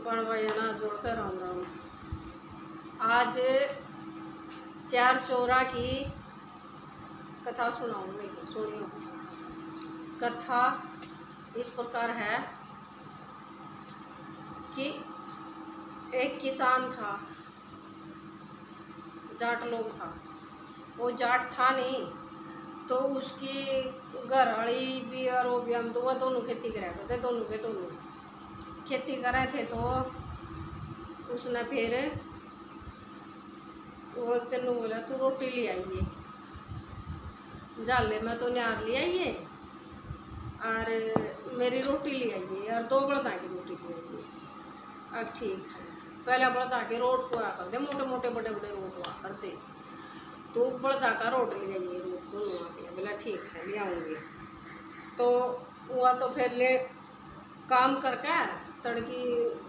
ना जोड़कर राम राम। आज चार चोरा की कथा सुनाऊंगी, सुनियो। कथा इस प्रकार है कि एक किसान था, जाट लोग था। वो जाट था नहीं तो उसकी घरवाली भी और वो भी, हम दोनों खेती करा करते, दोनों के दोनों खेती कर रहे थे। तो उसने फिर वो एक दिन बोला, तू रोटी ले आइए, जाले में तो न्यार ले आइए और मेरी रोटी ले आइए और 2 बड़दा की रोटी ले आइए। अब ठीक है, पहले बड़दा के रोट को आ करते, मोटे मोटे बड़े बड़े रोट हुआ करते, तो बड़दा का रोट ले आइए, रोट दोनों आ गया। बोला ठीक है, ले आऊँगी। तो हुआ तो फिर ले काम करके तड़की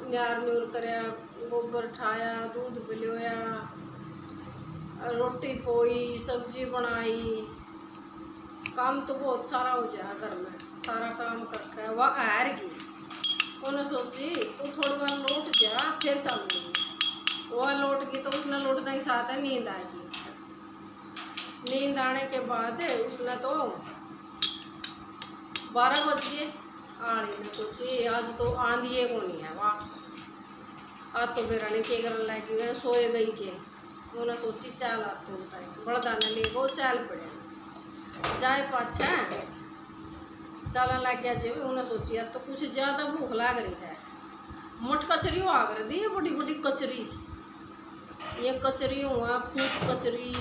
न्यार न्यूर कराया, गोबर ठाया, दूध पिलोया, रोटी पोई, सब्जी बनाई। काम तो बहुत सारा हो जाए घर में। सारा काम करके वह हार गई। उन्हें सोची तू थोड़ी बार लौट जा, फिर चलूँगी। वह लौट गई तो उसने लौटने के साथ नींद आ गई। नींद आने के बाद उसने तो 12 बज गए। आड़ी ने सोची आज तो आंधी को नहीं है, वाह आज तो बेरानी के कर लगी है, सोए गई के। उन्हें सोची चाल आ तो बड़दा ने ले वो चाल पड़े जाए पाछा चालन लग गया जी। उन्हें सोची तो कुछ ज़्यादा भूख लाग रही है। मठ कचरी आ कर दी, बड़ी बड़ी कचरी, ये कचरी हुआ फूट कचरी,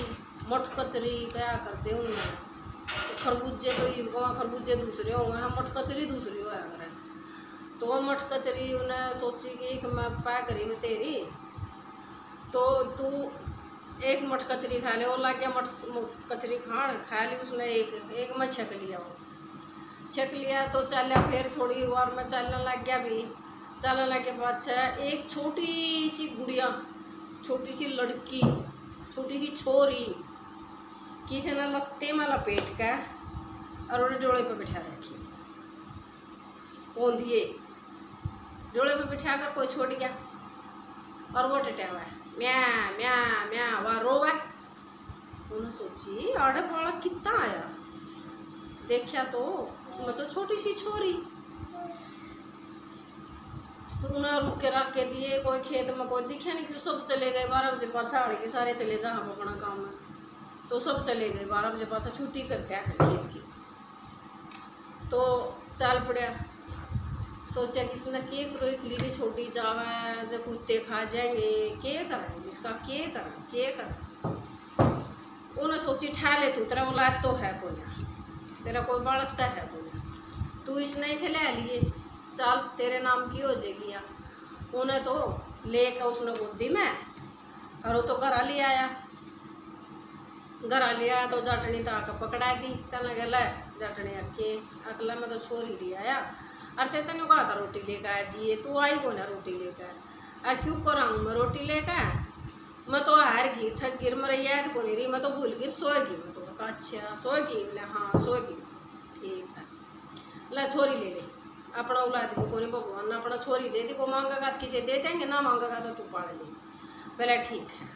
मठ कचरी क्या करते उन्हें। खरबूजे तो वहाँ खरबूजे दूसरे हुए हैं, मठ कचरी दूसरी हुआ है। तो वह मठ कचरी उन्हें सोची कि मैं पैक करी में तेरी, तो तू एक मठ कचरी खा ले। वो ला गया मठ कचरी खा ली उसने, एक में छक लिया। वो छक लिया तो चलिया, फिर थोड़ी बार में चलने लग गया। भी चलने लग के बाद एक छोटी सी गुड़िया, छोटी सी लड़की, छोटी सी छोरी किसी ने लत्ते में लपेट का और उन्हें डोले पे बिठा रखी। ओंधिए डोले पे बिठा कर कोई छोड़ गया और वो टटा हुआ है, म्या म्या म्या वह रोवा। उन्हें सोची आड़े बालक कितना आया, देखा तो उसमें तो छोटी सी छोरी। उन्हें रुक के रख के दिए, कोई खेत में कोई दिखे नहीं कि सब चले गए। 12 बजे पाछा के सारे चले जा हम अपना काम में, तो सब चले गए। 12 बजे पास छुट्टी करते हैं खेत की। तो चल पड़ा, सोचा कि इसने के लीली छोटी जावे जब कुत्ते खा जाएंगे, के करें इसका, के करें। उन्हें सोची ठा ले तू, तेरा औलाद तो है कोई ना, तेरा कोई बालक तो है कोई ना, तू इसने खिला लिए, चल तेरे नाम की हो जाएगी। उन्हें तो लेकर उसने गोदी में और वो तो घर ले आया। घर लिया तो जटनी तो आकर पकड़ा दी। कहने गला जटनी अके अकला में तो छोरी ले आया और तेरे तेन कहा था रोटी लेकर आया जी, तू आई को ना रोटी लेकर आ, क्यों कराऊँ मैं रोटी लेकर, मैं तो हार गई, थक गिर, मेरा याद को नहीं रही, मैं तो भूल गिर, सोएगी। मैं तो कहा अच्छा सोएगी, बोले हाँ सोएगी, ठीक है ला छोरी ले ले। अपना औलाद को नहीं, भगवान ने अपना छोरी दे दी, को मांगेगा तो किसी दे देंगे, ना मांगेगा तो तू पाड़ ले। बोला ठीक है।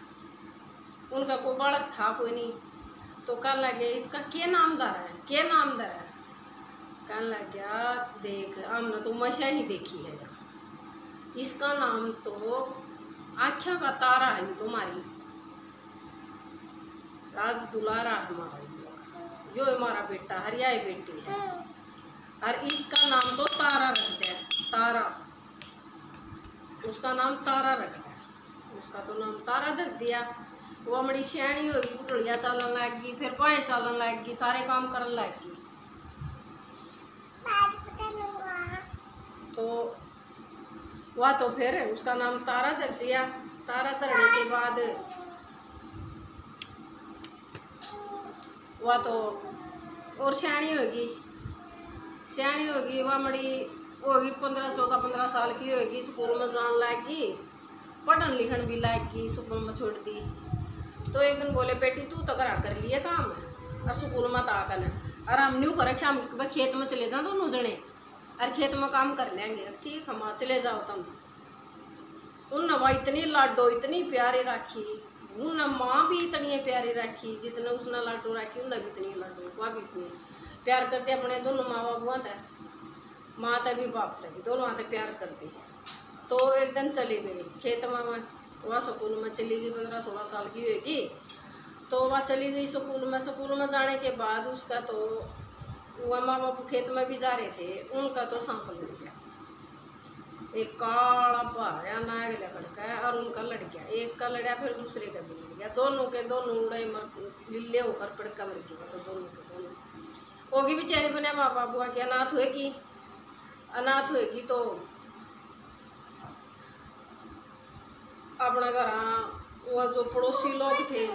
उनका कोई बालक था कोई नहीं, तो कहने लगे इसका क्या नाम दर है, क्या नाम दर है। कहने लग गया देख हमने तो मशा ही देखी है, इसका नाम तो आख्या का तारा है तुम्हारी, राज दुलारा हमारा, जो हमारा बेटा हरियाई बेटी है, और इसका नाम तो तारा रख दिया, तारा, उसका नाम तारा रख दिया। उसका तो नाम तारा रख दिया। वो बड़ी सियाणी होगी, पुटड़िया चलन लग गई, फिर पाए चलन लग गई, सारे काम करने लग गई। तो वह तो फिर उसका नाम तारा धर दिया। तारा धरने के बाद वह तो और सियाणी होगी, सियाणी होगी, वह बड़ी होगी 14-15 साल की होगी। स्कूल में जान लग गई, पढ़न लिखन भी लग गई, स्कूल में छोड़ दी। तो एक दिन बोले बेटी तू तो करा कर लिए काम और स्कूल में ताकन और हम न्यू कर हम खेत में चले जाओ दोनों जने और खेत में काम कर लेंगे। ठीक हम चले जाओ तुम। उन वह इतनी लाडो इतनी प्यारी राखी, उन माँ भी इतनी प्यारी राखी, जितने उसने लाडो राखी उन्हें भी इतनी लाडो, वह भी इतनी प्यार करते अपने दोनों माँ बाबुआ तय, माँ तय भी बाप तय भी दोनों आते प्यार करती। तो एक दिन चली गई खेत में, वह स्कूल में चली गई, 15-16 साल की होगी। तो वह चली गई स्कूल में जाने के बाद उसका तो वह माँ बाप खेत में भी जा रहे थे, उनका तो सांप लड़ गया, एक काला भारा नाग लड़का है और उनका लड़ गया, एक का लड़ा फिर दूसरे का भी लड़ गया, दोनों के दोनों उड़े लीले होकर पड़का मर गया। तो दोनों के दोनों होगी बेचारी बने माँ बाबुआ की अनाथ होगी तो अपना घर वह जो पड़ोसी लोग थे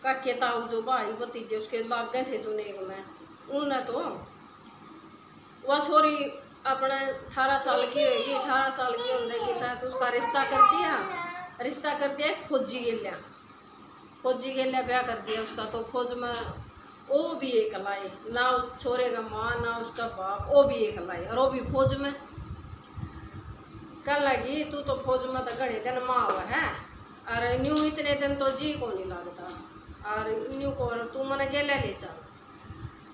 काके ताऊ जो भाई भतीजे उसके लाग गए थे जो नेग में, उनने तो वह छोरी अपने 18 साल की होगी, 18 साल की होने के साथ उसका रिश्ता कर दिया फौजी गेलिया ब्याह कर दिया उसका। तो फौज में वो भी एक लाई, ना उस छोरे का माँ ना उसका बाप, वो भी एक लाई और वो भी फौज में। कह लगी तू तो फौज में तो घड़े दिन माँ हुआ है और न्यू इतने दिन तो जी को नहीं लगता, और न्यू को तू मैंने गेले ले चल,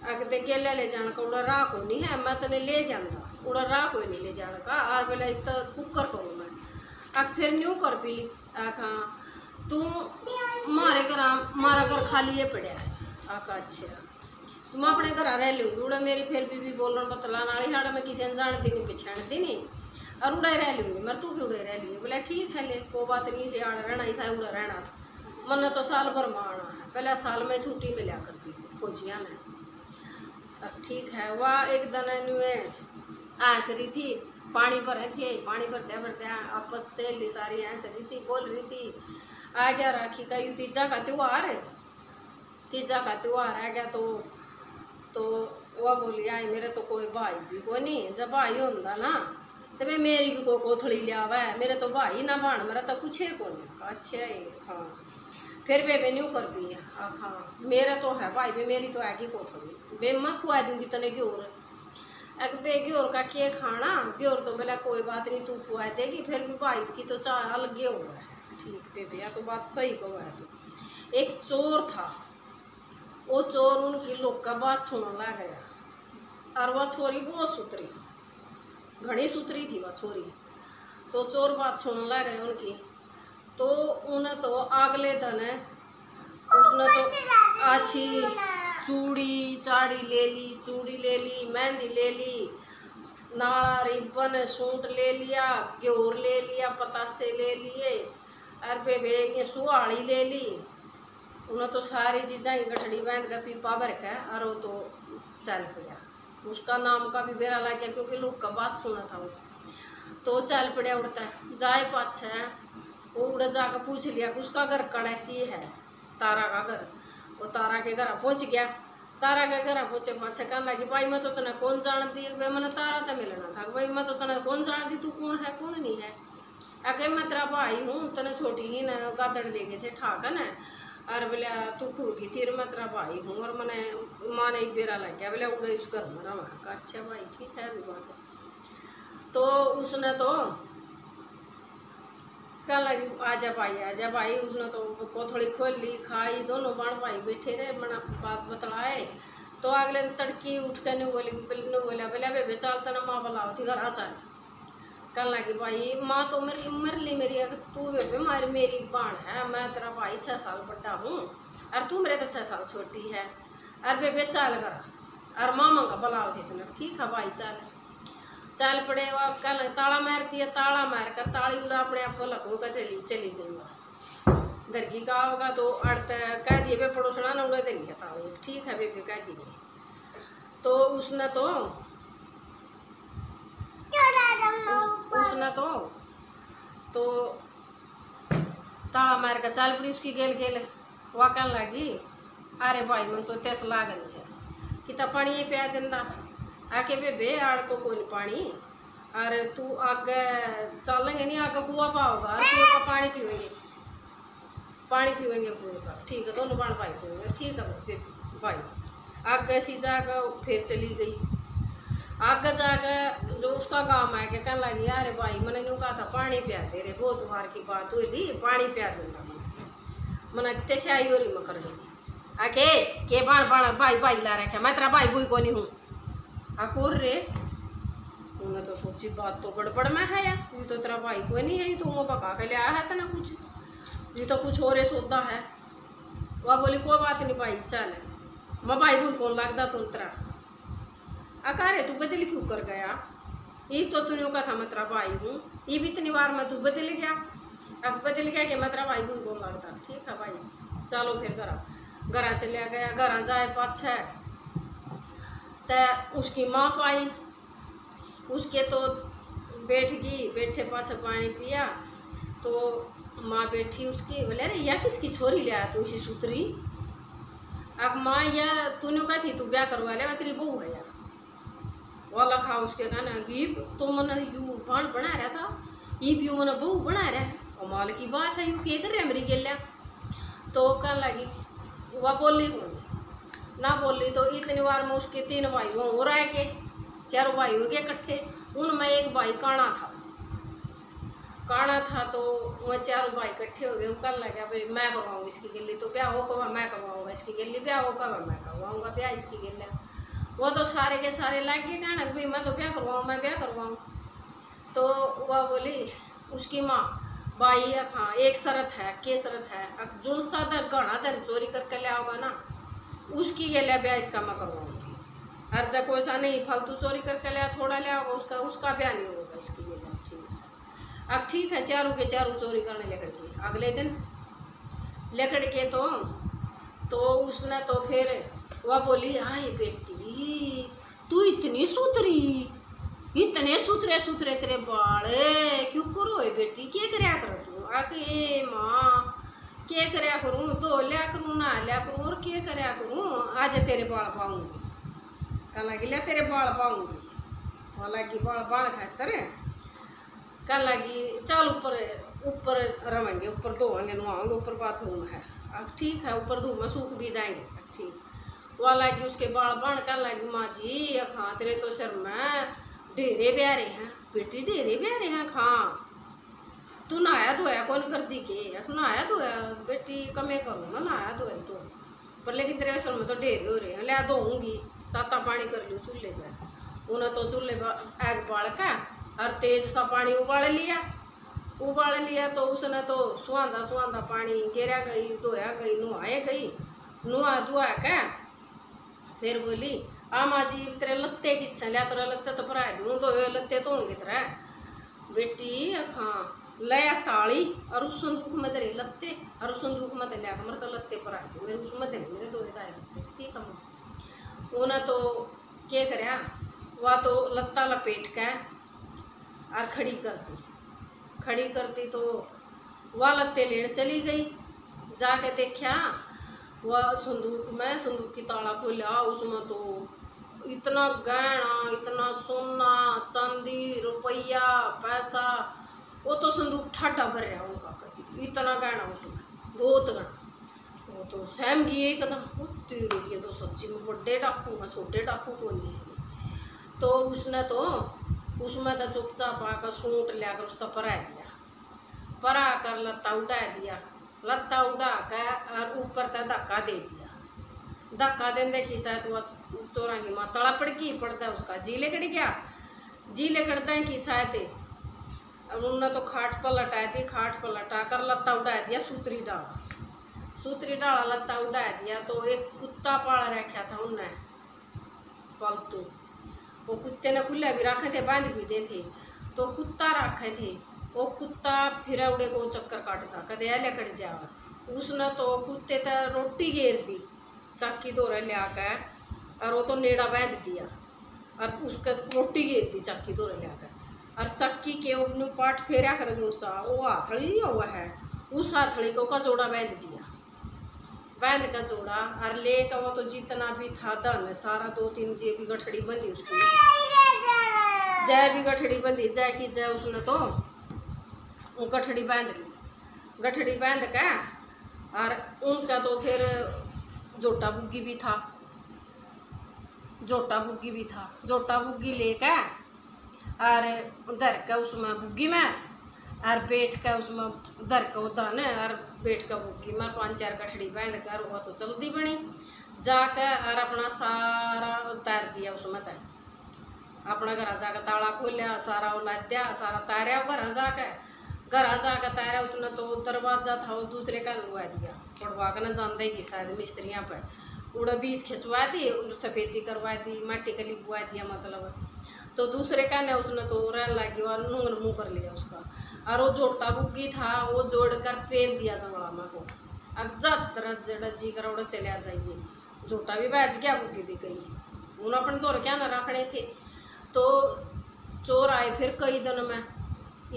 अगते गेले ले जाने का उड़ा राह को नहीं है, मैं तेने ले जाता उड़ा राह को नहीं ले जाने का, और बोले तो कुकर करूँ मैं अब फिर न्यू कर भी आखा तू मारा घर खाली ये पड़ा है आका। अच्छा तुम अपने घर रह लूँगी उड़ा, मेरी फिर भी बोलना बतलाने वाली हाड़ा मैं किसी ने जानती नहीं पछाणती नहीं, और उड़े रह लूँगी मैं, तू भी उड़े रह लिए। बोले ठीक है ले कोई बात नहीं, से आड़ रहना ऐसा उड़ा रहना था, मन तो साल भर में आना है, पहले साल में छुट्टी मिला करती थी फौजिया ने। अब ठीक है वह एक दिन नुए हंस रही थी, पानी भरे थे, पानी भरते आपस से सारी हंस रही थी, बोल रही थी आ गया राखी का यू तीजा का त्यौहार आ गया। तो वह बोली आई मेरे तो कोई भाई भी कोई नहीं, जब भाई होंदा ना तो मैं मेरी भी कोई कोथड़ी लिया हुआ है, मेरे तो भाई ना भाण मेरा तो कुछ है कौन। अच्छा है हाँ फिर वे न्यू कर भी हाँ मेरा तो है भाई भी, मेरी तो है कि कोथड़ी बे मैं खुआ दूँगी तने घ्योर, अग बे घ्योर का के खाना घ्योर तो बोला कोई बात नहीं तू खुआ देगी, फिर भी भाई की तो चाह अलग हो रहा है। ठीक बेबे तो बात सही को है। तो एक चोर था, वो चोर उनकी लोग का बात सुनने लग गया, और वह छोरी बहुत सुतरी घनी सुतरी थी वह छोरी, तो चोर बात सुनने लग गए उनकी। तो उन्हें तो अगले दिन उसने तो अच्छी चूड़ी ले ली मेहंदी ले ली, नाला रिबन सूट ले लिया, घ्योर ले लिया, पतासे ले लिए, और बेबे ये सुहाड़ी ले ली। उन्हें तो सारी चीज़ें ही गठड़ी बांध कर पीपा भर के और वो तो चल पड़ा, उसका नाम का भी बेरा लग गया क्योंकि लोग का बात सुना था वो। तो चल पड़ा उड़ता है जाए पाछे, वो उड़ जाकर पूछ लिया उसका घर कड़ैसी है, तारा का घर। वो तारा के घर पहुँच गया, तारा के घर पहुँचे पाछे कहने लगी भाई मैं तो तने कौन जानती, भाई मैंने तारा तो मिलना था, भाई मैं तो तने कौन जानती, तू कौन है कौन नहीं है। आके मैं तेरा भाई हूँ, तने छोटी ही न गादड़ ले गए थे ठाकन है, और बोले तू खूबी थी मैं तेरा भाई हूँ, और मैंने माँ ने एक बेरा लग गया बोले उड़े उस घर में रहा। अच्छा भाई ठीक है अभी बात। तो उसने तो क्या लगी आजा भाई, उसने तो कोथड़ी खोल ली खाई, दोनों बाण भाई बैठे रहे बना बात बतलाए। तो अगले दिन तड़की उठ कर नहीं बोला बोले बेबे चल तना माँ बुलाओ थी घर आ चल। कहने लगी भाई माँ तो मेरी तू बेबे मेरी बाण है, मैं तेरा भाई 6 साल बड़ा हूँ और तू मेरे तो 6 साल छोटी है, और बेबे चल करा और मामा का बुलाओ थे तुम्हें। ठीक है भाई चल पड़े। वह कल ताला मार दिया, ताला मार कर ताली उड़ा अपने आप लगो का चली गई वह दरगी का होगा। तो अड़ता कह दिए बे पड़ोसना ना उड़ा दे लिया ताली। ठीक है बेबे कह दी। तो उसने तो ताला मार कर चल पड़ी उसकी गेल वह कहने लगी अरे भाई मन तो तेस लागन है कितना पानी ये पिया दिंदा आके बेबे आड़ तो कोई नहीं पानी, अरे तू आगे चलेंगे नहीं आगे कुआ पाओगा कुएं का पानी पीवेंगे कुएं का। ठीक है दोनों बाण भाई पीवेंगे। ठीक है भाई आगे ऐसी जाकर फिर चली गई। आगे जाकर जो उसका गाँव है क्या कहने लगी अरे भाई मैंने यूँ कहा था पानी पिया दे रे, बहुत बार की बात हुई ली, पानी पिया देना मना कितने से आई हो रही मैं कर ली आके के बाण बाण भाई भाई ला रखे, मैं तेरा भाई बुई को नहीं हूँ आकोर रे। उन्हें तो सोची बात तो गड़बड़ में है यार, ये तो तेरा भाई कोई नहीं है, तो वो पका के ले आया है ना कुछ, ये तो कुछ और सौदा है। वह बोली कोई बात नहीं भाई चल, मैं भाई बुई कौन लगता तुम तेरा अकारे, तू बदल क्यों कर गया, ये तो तूने कहा था मैं तेरा भाई हूँ, ये भी इतनी बार में तू बदल गया, अब बदल गया कि मैं तेरा भाई बुई कौन लगता। ठीक है भाई चलो फिर घरा चलिया गया, घरा जाए पाछे तो उसकी माँ पाई, उसके तो बैठ गई, बैठे पाछे पानी पिया तो माँ बैठी उसकी, बोले अरे या किसकी छोरी ले आया तू उसी सूतरी। अब माँ या तूने कहा थी तू ब्याह करवा ले, मैं तेरी बहू है यार वाला खा उसके कहना गीप तो मन यू भाण बना रहा था, ये भी मन बहू बना रहा है, कमाल की बात है, यू के कर रहे मेरी गेलिया। तो कहने लगी वह बोली ना बोली, तो इतनी बार में उसके 3 भाई हो रहा है के 4 भाई हो गए इकट्ठे, उनमें एक भाई काना था तो वह 4 भाई इकट्ठे हो गए। वो कहने लगा भाई मैं करवाऊँगा इसकी गिल्ली, तो ब्याह होगा मैं करवाऊँगा इसकी गिल्ली, ब्याह होगा मैं करवाऊँगा ब्याह इसकी गिल्ली। वो तो सारे के सारे लग गए कहना भाई मैं तो ब्याह करवाऊँ, मैं ब्याह करवाऊँ। तो वह बोली उसकी माँ भाई हाँ एक शरत है, के शरत है, जो सा गहना धन चोरी करके ले आओगा ना उसकी ये ले ब्याह इसका मैं करवाऊँगी, हर जगह कोई सा नहीं फालतू चोरी करके ले थोड़ा ले आओगा उसका ब्याह नहीं होगा इसकी ये ले। ठीक अब ठीक है, 4 के 4 चोरी करने लेकर के अगले दिन लेकर के तो उसने तो फिर वह बोली हाँ बेटी तू इतनी सुथरी, इतने सुथरे तेरे बाल क्यों करो बेटी, क्या करया कर तू आके माँ क्या करया करूँ, धो लिया करूँ नहा लिया करूँ और क्या करया करूँ, आज तेरे बाल पाऊँगी। कह लगी लिया तेरे बाल पाऊँगी, हालांकि बाल खातर कह लगी चल ऊपर रवेंगे, ऊपर धोएंगे नहाएंगे, ऊपर बाथरूम है। अब ठीक है ऊपर धूप में सूख भी जाएंगे। ठीक वाला कि उसके बाल बाण कर लगी माँ जी हाँ तेरे तो सर में ढेरे प्यारे हैं बेटी, ढेरे प्यारे हैं खां, तू नहाया धोया कौन कर दी के, नहाया धोया बेटी कमे करूँ मैं नहाया धोया तो, पर लेकिन तेरे सर में तो ढेरे हो रहे हैं, लिया धोऊंगी ताता पानी कर लूँ चूल्हे पर। उन्हें तो चूल्हे पर आग बाल का और तेज सा पानी उबाल लिया तो उसने तो सुहांदा पानी गिरा गई, धोया गई, नुआ धुआ के फिर बोली आमा जी तेरे लत्ते किच्छे लिया, तेरा लत्ते तो भरा दूँ, दो लत्ते धोंगे तेरा बेटी हाँ लया ताली और उस संदूक में तेरे लत्ते और उस संदूक में लिया मेरे तो लत्ते भरा दूँ, मेरे उसमें मेरे 2 लत्ते। ठीक है उन्हें तो क्या करया वह तो लत्ता लपेट के और खड़ी करती तो वह लत्ते लेने चली गई, जाके देखा वह संदूक की ताला खोला, उसमें तो इतना गहना, इतना सोना चांदी रुपया पैसा, वो तो संदूक ठाटा भर रहा उनका कभी, इतना गहना उसमें बहुत गहना। वो तो सहम गई एकदम, तेरे तो सच्ची में बड़े डाकू हैं, छोटे डाकू को नहीं है। तो उसने तो उसमें तो चुपचाप आकर सूट लियाकर उसका परा कर लत्ता उड़ा के और ऊपर तक धक्का दे दिया, धक्का देने की शायद वह चोरा की माँ तड़ा पड़ गई, पड़ता है उसका जी लेकड़ता है कि शायद अब उन्होंने तो खाट पर लटा कर लत्ता उड़ा दिया, सूतरी डाला लत्ता उड़ा दिया। तो एक कुत्ता पाल रखा था उनने पालतू, वो कुत्ते ने खुले भी रखे थे, बांध भी दे थे, तो कुत्ता रखे थे, वो कुत्ता फिर उड़े को चक्कर काटता कदे लेकर जा, उसने तो कुत्ते तो रोटी घेर दी चाकी दौरे लिया के और वो तो नेड़ा बांध दिया और उसके रोटी घेर दी चाकी दौरे लिया के और चक्की के अपने पाट फेरा कर जो सा वो हाथड़ी जी हुआ है, उस हाथड़ी को का जोड़ा बांध का जोड़ा और ले का वो तो जितना भी था धन सारा 2-3 जे भी गठड़ी बंधी उसकी, जय भी गठड़ी बंधी जय की जय, उसने तो गठड़ी बांध ली, गठड़ी बांध के और उनका तो फिर जोटा बुग्गी भी था, जोटा बुग्गी लेके और धर के उसमें बुग्गी में और बैठ कर उसमें धर के उदान और बैठ कर बुकी मैं 5-4 कठड़ी बांध कर वो तो जल्दी बनी जाकर और अपना सारा उतार दिया उसमें तय अपना घर जाकर ताला खोलिया सारा उलाद दिया सारा तारा घर जाकर तारा उसने तो दरवाजा था वो दूसरे का लुआ दिया पड़वा कर न जान देगी शायद मिस्त्रियाँ पर उड़ा बीत खिंचवा दी सफ़ेदी करवा दी माटी का लिपवा दिया मतलब तो दूसरे का ने उसने तो रहने लगी और नूंगन मुँह कर लिया उसका और वो जोड़ता बुग्गी था वो जोड़ कर पेल दिया जंगला माँ को अब जरा जड़ा जी कर उड़ा चले जाइए जोटा भी बैच गया बुग्गी भी गई उन्हें अपन दौर क्या न रखने थे तो चोर आए फिर कई दिन में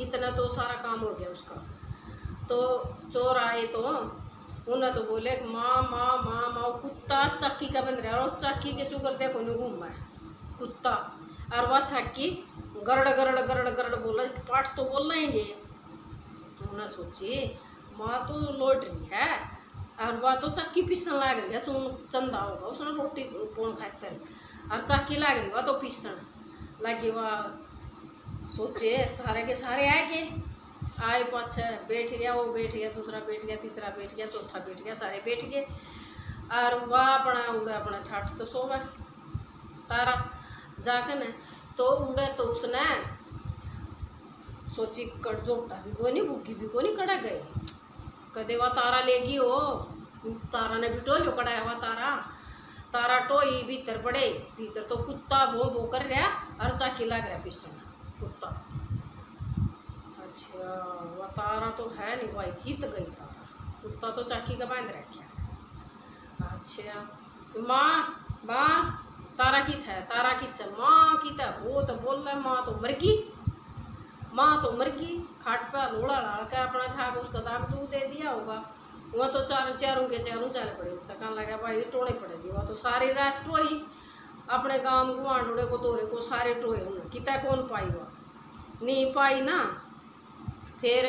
इतना तो सारा काम हो गया उसका तो चोर आए तो उन्हें तो बोले माँ माँ माँ माँ कुत्ता चक्की का बंद रहा और चक्की के चुकर देखो नहीं घूमा है कुत्ता और वह चक्की गरड़ गरड़ गरड़ गरड़ बोला पाठ तो बोल लेंगे तो उन्हें सोची माँ तो लौट रही है और वह तो चक्की पीसन लाग रही है चंदा होगा उसने रोटी पोन खाते और चक्की लाग रही वह तो पीसन लगी वह सोचे सारे के सारे आए पाछे बैठ गया वो बैठ गया दूसरा बैठ गया तीसरा बैठ गया चौथा बैठ गया सारे बैठ गए और वह अपना उड़े अपना ठाठ तो सो गए तारा जाकर न तो उड़े तो उसने सोची कट जोटा भी कोई नहीं भूखी भी कोई नहीं कड़ा गए कदे वह तारा लेगी हो तारा ने भी टोलियो कड़ा हुआ तारा टोई भीतर पड़े भीतर तो कुत्ता भो कर रहा और चाकी लग रहा पीछे कुत्ता अच्छा वह तारा तो है नहीं भाई हित गई तारा कुत्ता तो चाकी का बांध रखा अच्छा माँ तारा की है तारा की है माँ की था वो तो बोल रहा माँ तो मर गई खाट पर लोड़ा लाड़ के अपना ठाक उसका दाग दूध दे दिया होगा वह तो चारों के चल पड़े तो कहने लगा भाई टोने पड़ेगी वह तो सारी रात टोई अपने गांव गुआंढोड़े को तोरे को सारे टोए उन्हें कितना कौन पाई वह नहीं पाई ना फिर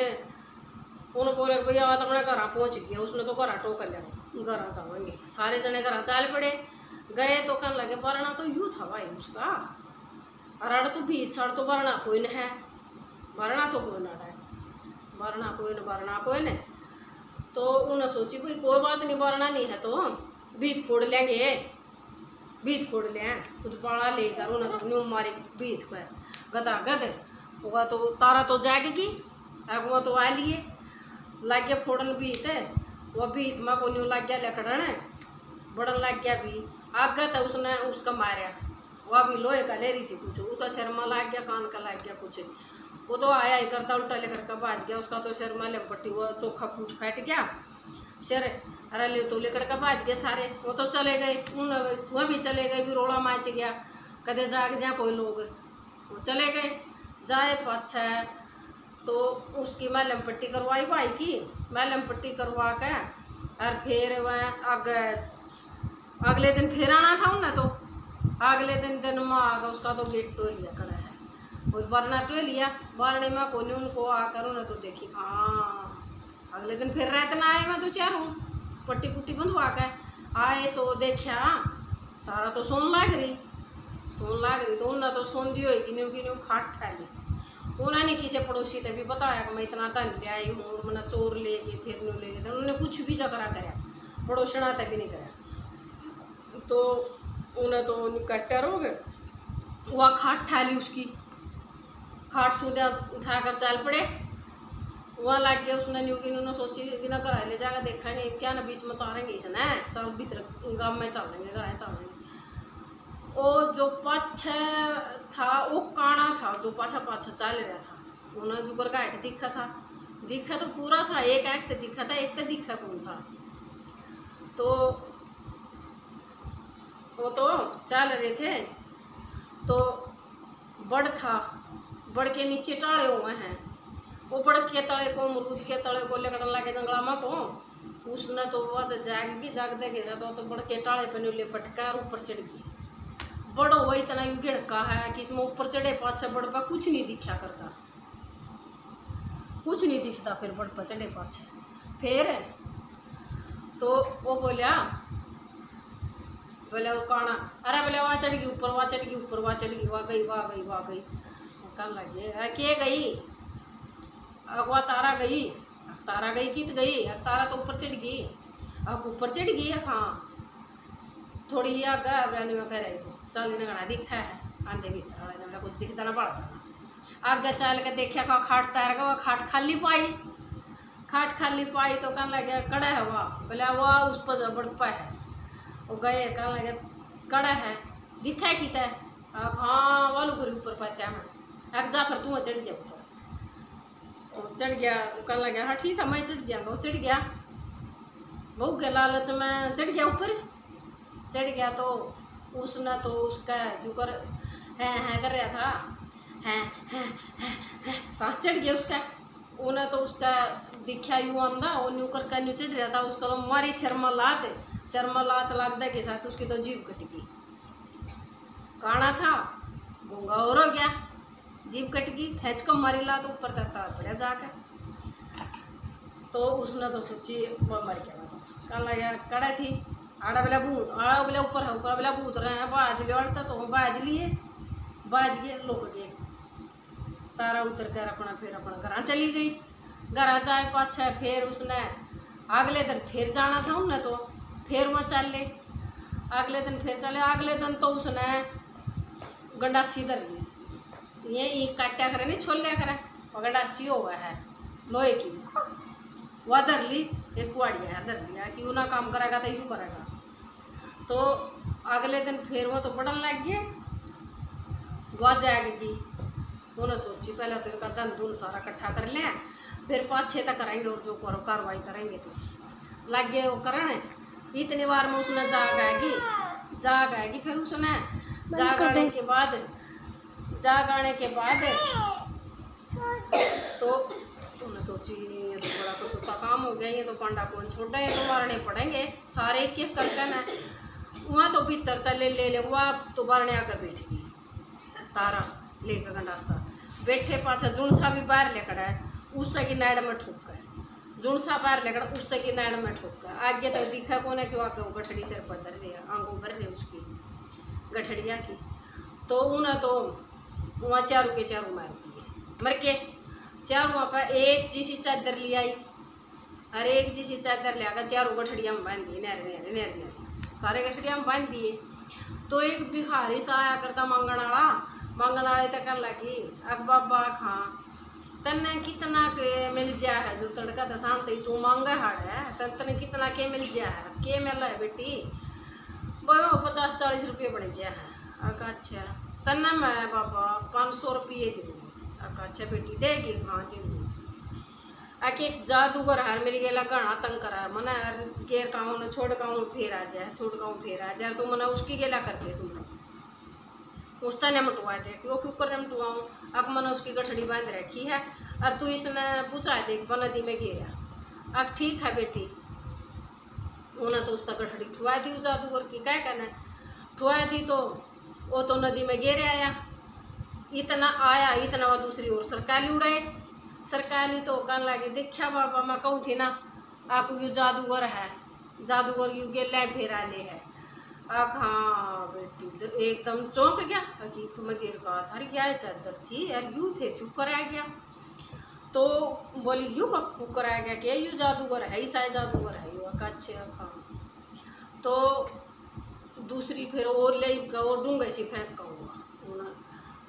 उन्हें बोले भैया वह तो अपने घर पहुँच गया उसने तो घर टो कर लिया घर जाएंगे सारे जने घर चल पड़े गए तो कहने लगे वरना तो यूँ था भाई उसका अरड़ तो बीच सड़ तो वरना कोई न है वरना तो कोई ना है वरना कोई न तो उन्हें सोची भाई कोई बात नहीं वरना नहीं है तो बीत फोड़ लेंगे खुद पड़ा लेकर उन्हें तो न्यू मारी बीत पर गदा गद वह तो तारा तो जाएगी अब वह तो आ लिए लग गया फोड़न बीत वह बीत माँ को न्यू लग गया लकड़न बड़न लग गया भी आगे तो उसने उसका मारा वह भी लोहे का ले रही थी कुछ उसका शर्मा लग गया कान का लग गया कुछ वो तो आया ही करता उल्टा लेकर का बाज गया उसका तो शर्मा लपट्टी वो चोखा फूट फट गया शर अरे ले तो लेकर का बाज गए सारे वो तो चले गए वह भी चले गए भी रोड़ा माच गया कदे जाग जा कोई लोग वो चले गए जाए पाछे तो उसकी मैलम पट्टी करवाई भाई की मैलम पट्टी करवा के और फिर वह अगले दिन फिर आना था उन्हें तो अगले दिन माँ आगा उसका तो गेट टो लिया खड़ा है और वरना टो लिया वरने में कोई उनको आकर उन्हें तो देखी हाँ अगले दिन फिर रहते ना आए मैं तो चार हूँ पट्टी पुट्टी बंधवा के आए तो देखा तारा तो सोन लाग रही तो उन्हें तो सोन दी होगी न्यू खाट ठहली उन्होंने किसी पड़ोसी ने भी बताया कि मैं इतना धन ले आई हूँ मैंने चोर ले गए थे ले गए थे उन्होंने कुछ भी जकरा कराया पड़ोसना तक भी नहीं कराया तो उन्हें तो कट्टर हो गए वह खाट ठाली उसकी खाट सूदा उठाकर चल पड़े वहाँ लग गया उसने न्यू की उन्होंने सोची कि ना घर ले जाकर देखा नहीं क्या ना बीच में तारेंगे इसे ना चल भीतर गाँव में चल देंगे घर चल देंगे वो जो पाछे था वो काना था जो पाछा चल रहा था उन्हें जुगर का हेठ दिखा तो पूरा था एक तो दिखा था एक तो दिखा कौन था तो वो तो चल रहे थे तो बड़ था बड़ के नीचे टाड़े हुए हैं वो बड़ के तले को अमरूद के तले को लेकर लगे जंगलामा को उसने तो वह तो जाग देखे तो बड़ के टाड़े पे ले पटका और ऊपर चढ़ गई बड़ो वही इतना गिड़का है कि इसमें ऊपर चढ़े पाछे बड़ पर कुछ नहीं दिखा करता कुछ नहीं दिखता फिर बड़ पर चढ़े पाछे फिर तो वो बोलिया बोले वो काना अरे बोले वहाँ चढ़ गई ऊपर वहाँ चढ़ गई वाह गई कहने लगे के गई अगवा तारा गई कित गई, तारा तो ऊपर चढ़ गई, अब ऊपर चढ़ गई है। हाँ थोड़ी ही आगे रहने में कह रही तो चल इन्हें घना दिखा है आंधे भीतर वाले ने, कुछ दिखता ना पड़ता। आगे चल के देखा का खाट तैर का, खाट खाली पाई तो कहने लगे कड़ा है वाह, बोले वाह उस पर जबड़ पाए है। वो गए कहने लगे कड़ा है दिखा है कितना, हाँ वालू कर ऊपर पाते हैं। एक जा फिर तू चढ़ जा ऊपर, और चढ़ गया। कहने लगे हाँ ठीक है मैं चढ़ जाऊँगा। वो चढ़ गया, बहू के लालच में चढ़ गया ऊपर। चढ़ गया तो उसने तो उसका जो कर कर रहा था, सांस चढ़ गया उसका। उन्हें तो उसका दिखा यूँ आंदा और न्यू कर न्यू चढ़ रहा था। उसका तो मारी शर्मा लात लगता के साथ उसकी तो जीभ कट गई। काना था गूंगा और हो गया, जीभ कट गई, खींच को मारी लात ऊपर तक तार पड़ा जाके। तो उसने तो सोची वो मर गया। तो कहने लगा कड़ा थी आड़ा बेला ऊपर है, ऊपर बेला भूत रहे हैं बाज लिया तो बाज गए लोग गए। तारा उतर कर अपना घर चली गई। घर जाए पाछे फिर उसने अगले दिन फिर जाना था उन्हें, तो फिर वह चले अगले दिन तो उसने गंडासी धर ली। ये ईंट काटा करे नहीं छोल लिया करे, और गंडासी हुआ है लोहे की, वह धर ली। एक कुआड़िया धर लिया कि ना काम करेगा तो यूँ करेगा। तो अगले दिन फिर वो तो पढ़ने लग गए, वह जाएगी। उन्होंने सोची पहले तो इनका धन धुन सारा इकट्ठा कर लें, फिर 5-6 तक करेंगे और जो कार्रवाई करेंगे तो लग गए वो करने। इतनी बार में उसने जाग आएगी। फिर उसने जाग आने के बाद तो उन्होंने सोची ये तो बड़ा कुछ उसका काम हो गया, ये तो पांडा कौन छोड़ा, ये तो मारने पड़ेंगे सारे एक करके ना। वहाँ तो भीतर तले ले वहाँ तो बारने आकर बैठ गई। तारा लेकर गंडासा बैठे पाछा जुनसा भी बाहर लेकर है, उससे की नाड़ में ठोक गए। जुनसा बाहर लेकर उससे की नाड़ में ठोक गए। आगे तक दिखा कौन है कि आगे वो गठड़ी सिर पर धर रही है, आंगों भर रही उसकी गठड़िया की। तो उन्हें तो वहाँ चारों के चारों मार दिए, मर के चारों वहाँ पर एक जैसी चादर ले आई, हर एक जैसी चादर ले आकर चारों गठड़िया में बांध दिए, नहर सारे गठड़िया में बांध दिए। तो एक भिखारी सा आया करता मांगण वाले तक कर लगी बाबा खां तन्ने कितना के मिल जा है, जो तड़का था शांत ही तू मांगा हाड़ है तने कितना के मिल जा है, के मिल है बेटी, वो 50-40 रुपये बन जा है। अच्छा तन्ने मैं बाबा 500 रुपये दूँगी। अच्छा बेटी देगी, हाँ दूँगी। एक जादूगर है मेरी गेला गणा तंग करा है मना गेर काऊँ ने छोड़ काऊँ फेर आ जाए तो मना उसकी गेला करते तुम उसता ने मटवा दे वो क्यों कर मटवाऊँ। अब मैंने उसकी गठड़ी बांध रखी है और तू इसने पूछा देख नदी में गिरा। अब ठीक है बेटी, उन्हें तो उसका गठड़ी ठुआ दी जादूगर की, क्या कहना ठुआ दी तो वो तो नदी में गिर आया। इतना वह दूसरी ओर सरकाली उड़ाए। सरकाली तो कहने लगी देखा बाबा मैं कहूँ थी ना आपको यू जादूगर है, जादूगर यू गेला फेरा ले है। हाँ बेटी तो एकदम चौंक गया कि तुम्हें गिर का था क्या चादर थी यार, यूँ फिर चुप कराया गया। तो बोली यूँ कब कराया गया क्या यू जादूगर है, ईसा जादूगर है यू। अच्छे हाँ। तो दूसरी फिर और ले और डूंगा सी फेंक कहूँगा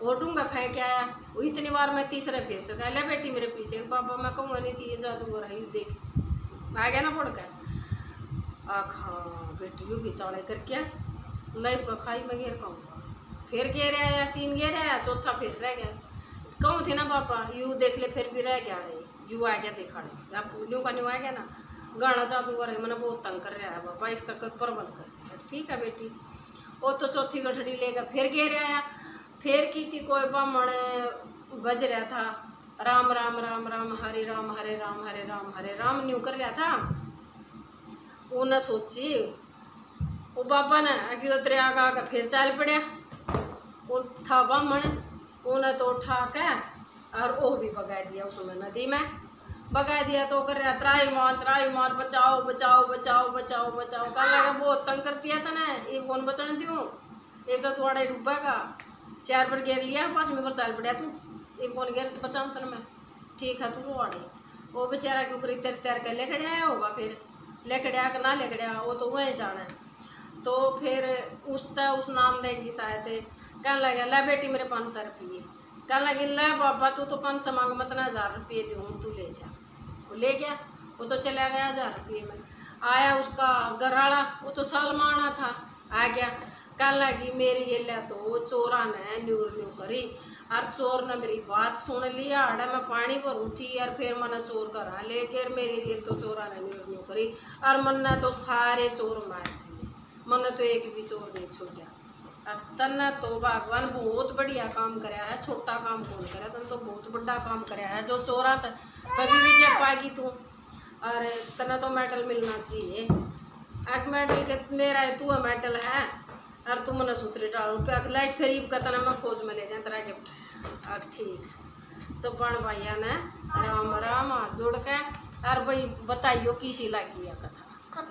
वो डूंगा फेंक आया। वो इतनी बार मैं तीसरे फिर से कह लिया बेटी मेरे पीछे बाबा मैं कहूँगा नहीं थी ये जादूगर है यू देख आ गया ना पड़ कर। हाँ बेटी यू भी चाड़े कर क्या लाइफ का खाई में घेर कहूँगा। फिर घेर आया 3 घेर आया, चौथा फिर रह गया। कहूँ थी ना पापा यू देख ले फिर भी रह गया यू आ गया देखा रहे आप न्यू का न्यू आ गया ना गाना जादूगर है मैंने बहुत तंग कर रहा है पापा इसका प्रबंध करते हैं। ठीक है बेटी। वो तो चौथी गठड़ी लेगा फिर घेर आया। फिर की थी कोई ब्राह्मण बज रहा था राम राम राम राम हरे राम हरे राम हरे राम हरे राम न्यू कर रहा था। उन्हें सोची वो बाबा ने अगे उतरे आगा फिर चल पड़ा। वो था ब्राह्मण उन्हें तो उठा के और वो भी भगा दिया उसमें नदी में भगा दिया। तो कर रहा त्राई मार बचाओ बचाओ बचाओ बचाओ बचाओ कर लगा बहुत तंग कर दिया था ना ये कौन बचने दूँ एक तो थोड़ा डूबा का 4 बार घेर लिया 5वीं बार चल पड़ा तू ये कौन घेर बचाऊँ तेन मैं ठीक है तू रोड़े। वो बेचारा क्यों करी तेर तेर के लेके आया होगा, फिर लेके आया कि ना लेके आया वो तो वहीं जाना है। तो फिर उस नाम देगी शायद, कहने लगे ले बेटी मेरे 500 रुपये, कहने लगी ले बाबा तू तो 500 मांग मत ना 1000 रुपये दूँ तू ले जा। वो ले गया, वो तो चला गया 1000 रुपये में। आया उसका घरवाला, वो तो सलमाना था, आ गया, कहने लगी मेरी ये ले तो वो चोरा ने न्यू करी, और चोर ने मेरी बात सुन लिया, आड़ा मैं पानी भरूँ थी और फिर मैंने चोर करा लेकर मेरी ये तो चोरा ने न्यू करी, और मन तो सारे चोर मार दिए, मन तो एक भी चोर नहीं छोड़ा। अब तन्ने तो भगवान बहुत बढ़िया काम कराया है, छोटा काम कौन कराया, तन तो बहुत बड़ा काम कराया है। जो चोरा था कभी भी जब पाएगी तू, और तना तो मेडल मिलना चाहिए। एक मेडल के मेरा है, तू मेडल है और तू मैंने सूत्री डाल रुपया लाइट करीब का तना मैं फौज में ले जाए तेरा गिफ्ट। अब ठीक सब बन भैया ने राम राम हाथ जोड़ के, और भाई बताइयो किसी लागी कथा।